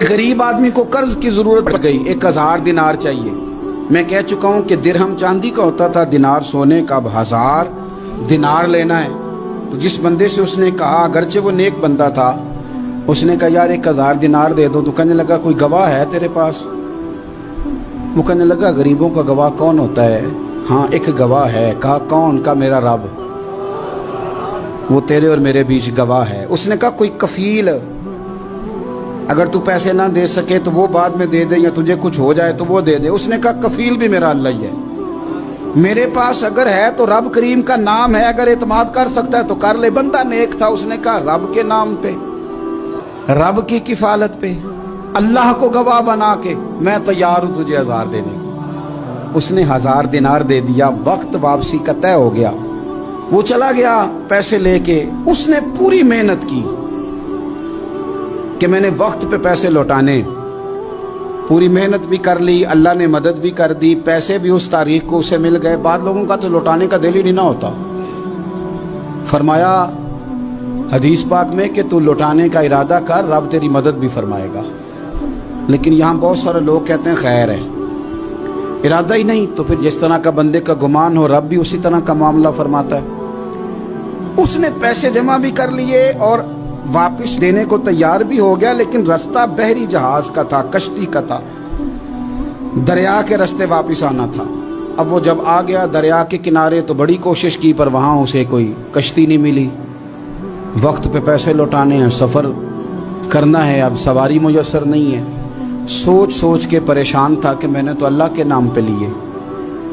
गरीब आदमी को कर्ज की जरूरत पड़ गई, 1000 दिनार चाहिए। मैं कह चुका हूं कि दिरहम चांदी का होता था, दिनार सोने का। अब 1000 दिनार लेना है। तो जिस बंदे से उसने कहा, अगरचे वो नेक बंदा था, उसने कहा यार 1000 दिनार दे दो। तो कहने लगा कोई गवाह है तेरे पास? वो कहने लगा गरीबों का गवाह कौन होता है? हाँ एक गवाह है। कहा कौन? का मेरा रब, वो तेरे और मेरे बीच गवाह है। उसने कहा कोई कफील, अगर तू पैसे ना दे सके तो वो बाद में दे दे, या तुझे कुछ हो जाए तो वो दे दे। उसने कहा कफील भी मेरा अल्लाह ही है। मेरे पास अगर है तो रब करीम का नाम है, अगर एतमाद कर सकता है तो कर ले। बंदा नेक था, उसने कहा रब के नाम पे, रब की किफालत पे, अल्लाह को गवाह बना के मैं तैयार हूं तुझे 1000 देने की। उसने 1000 दिनार दे दिया। वक्त वापसी का तय हो गया। वो चला गया पैसे लेके। उसने पूरी मेहनत की कि मैंने वक्त पे पैसे लौटाने, पूरी मेहनत भी कर ली, अल्लाह ने मदद भी कर दी, पैसे भी उस तारीख को उसे मिल गए। बाद लोगों का तो लौटाने का दिल ही नहीं ना होता। फरमाया हदीस पाक में कि तू लौटाने का इरादा कर, रब तेरी मदद भी फरमाएगा। लेकिन यहाँ बहुत सारे लोग कहते हैं खैर है, इरादा ही नहीं। तो फिर जिस तरह का बंदे का गुमान हो, रब भी उसी तरह का मामला फरमाता है। उसने पैसे जमा भी कर लिए और वापस देने को तैयार भी हो गया, लेकिन रास्ता बहरी जहाज का था, कश्ती का था, दरिया के रास्ते वापस आना था। अब वो जब आ गया दरिया के किनारे तो बड़ी कोशिश की, पर वहां उसे कोई कश्ती नहीं मिली। वक्त पे पैसे लौटाने हैं, सफर करना है, अब सवारी मुयस्सर नहीं है। सोच सोच के परेशान था कि मैंने तो अल्लाह के नाम पे लिए।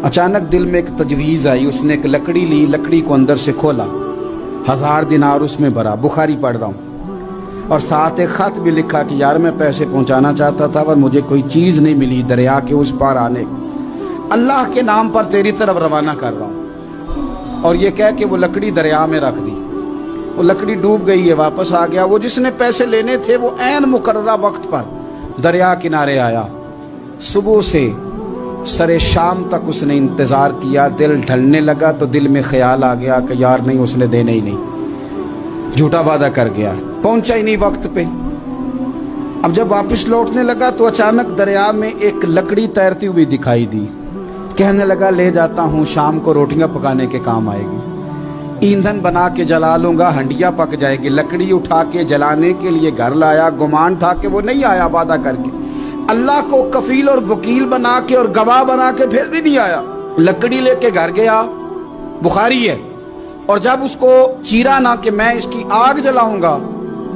अचानक दिल में एक तजवीज़ आई। उसने एक लकड़ी ली, लकड़ी को अंदर से खोला, 1000 दिनार उसमें भरा। बुखारी पढ़ रहा हूँ, और साथ एक खत भी लिखा कि यार मैं पैसे पहुंचाना चाहता था पर मुझे कोई चीज़ नहीं मिली दरिया के उस पार आने, अल्लाह के नाम पर तेरी तरफ रवाना कर रहा हूँ। और ये कह के वो लकड़ी दरिया में रख दी। वो लकड़ी डूब गई है, वापस आ गया। वो जिसने पैसे लेने थे वो ऐन मुकर्ररा वक्त पर दरिया किनारे आया। सुबह से सरे शाम तक उसने इंतजार किया। दिल ढलने लगा तो दिल में ख्याल आ गया कि यार नहीं, उसने देने ही नहीं, झूठा वादा कर गया, पहुंचा ही नहीं वक्त पे। अब जब वापस लौटने लगा तो अचानक दरिया में एक लकड़ी तैरती हुई दिखाई दी। कहने लगा ले जाता हूं, शाम को रोटियां पकाने के काम आएगी, ईंधन बना के जला लूंगा, हंडिया पक जाएगी। लकड़ी उठा के जलाने के लिए घर लाया। गुमान था कि वो नहीं आया वादा करके। अल्लाह को कफील और वकील बना के और गवाह बना के फिर भी नहीं आया। लकड़ी लेके घर गया, बुखारी है, और जब उसको चीरा ना कि मैं इसकी आग जलाऊंगा,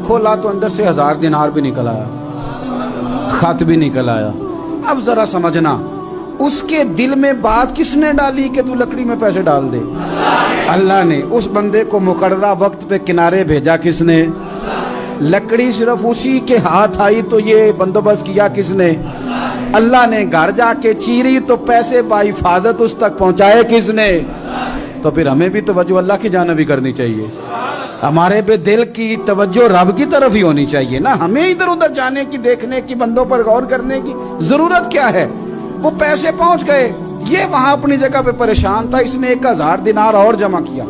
खोला तो अंदर से 1000 दिनार भी निकल आया, खत भी निकल आया। अब जरा समझना, उसके दिल में बात किसने डाली कि तू लकड़ी में पैसे डाल दे? अल्लाह ने। उस बंदे को मुकर्ररा वक्त पे किनारे भेजा किसने? लकड़ी सिर्फ उसी के हाथ आई तो ये बंदोबस्त किया किसने? अल्लाह ने। घर जाके चीरी तो पैसे बाहिफाजत उस तक पहुंचाए किसने? तो फिर हमें भी तवज्जो अल्लाह की जानिब भी करनी चाहिए। हमारे पे दिल की तवज्जो रब की तरफ ही होनी चाहिए ना। हमें इधर उधर जाने की, देखने की, बंदों पर गौर करने की जरूरत क्या है? वो पैसे पहुंच गए, ये वहां अपनी जगह पे परेशान था। इसने 1000 दिनार और जमा किया।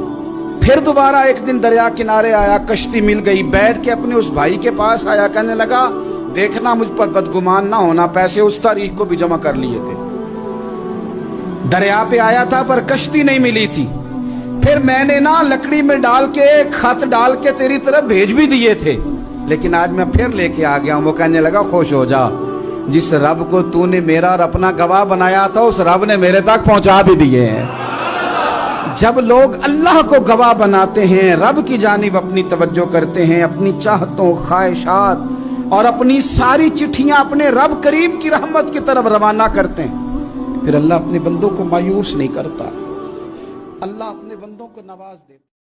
फिर दोबारा एक दिन दरिया किनारे आया, कश्ती मिल गई, बैठ के अपने उस भाई के पास आया। कहने लगा देखना मुझ पर बदगुमान ना होना, पैसे उस तारीख को भी जमा कर लिए थे। दरिया पे आया था पर कश्ती नहीं मिली थी। फिर मैंने ना लकड़ी में डाल के, खत डाल के तेरी तरफ भेज भी दिए थे, लेकिन आज मैं फिर लेके आ गया हूं। वो कहने लगा खुश हो जा, जिस रब को तूने मेरा और अपना गवाह बनाया था उस रब ने मेरे तक पहुंचा भी दिए हैं। जब लोग अल्लाह को गवाह बनाते हैं, रब की जानिब अपनी तवज्जो करते हैं, अपनी चाहतों, ख्वाहिशात और अपनी सारी चिट्ठियां अपने रब करीम की रहमत की तरफ रवाना करते हैं, फिर अल्लाह अपने बंदों को मायूस नहीं करता। अल्लाह अपने बंदों को नवाज देता।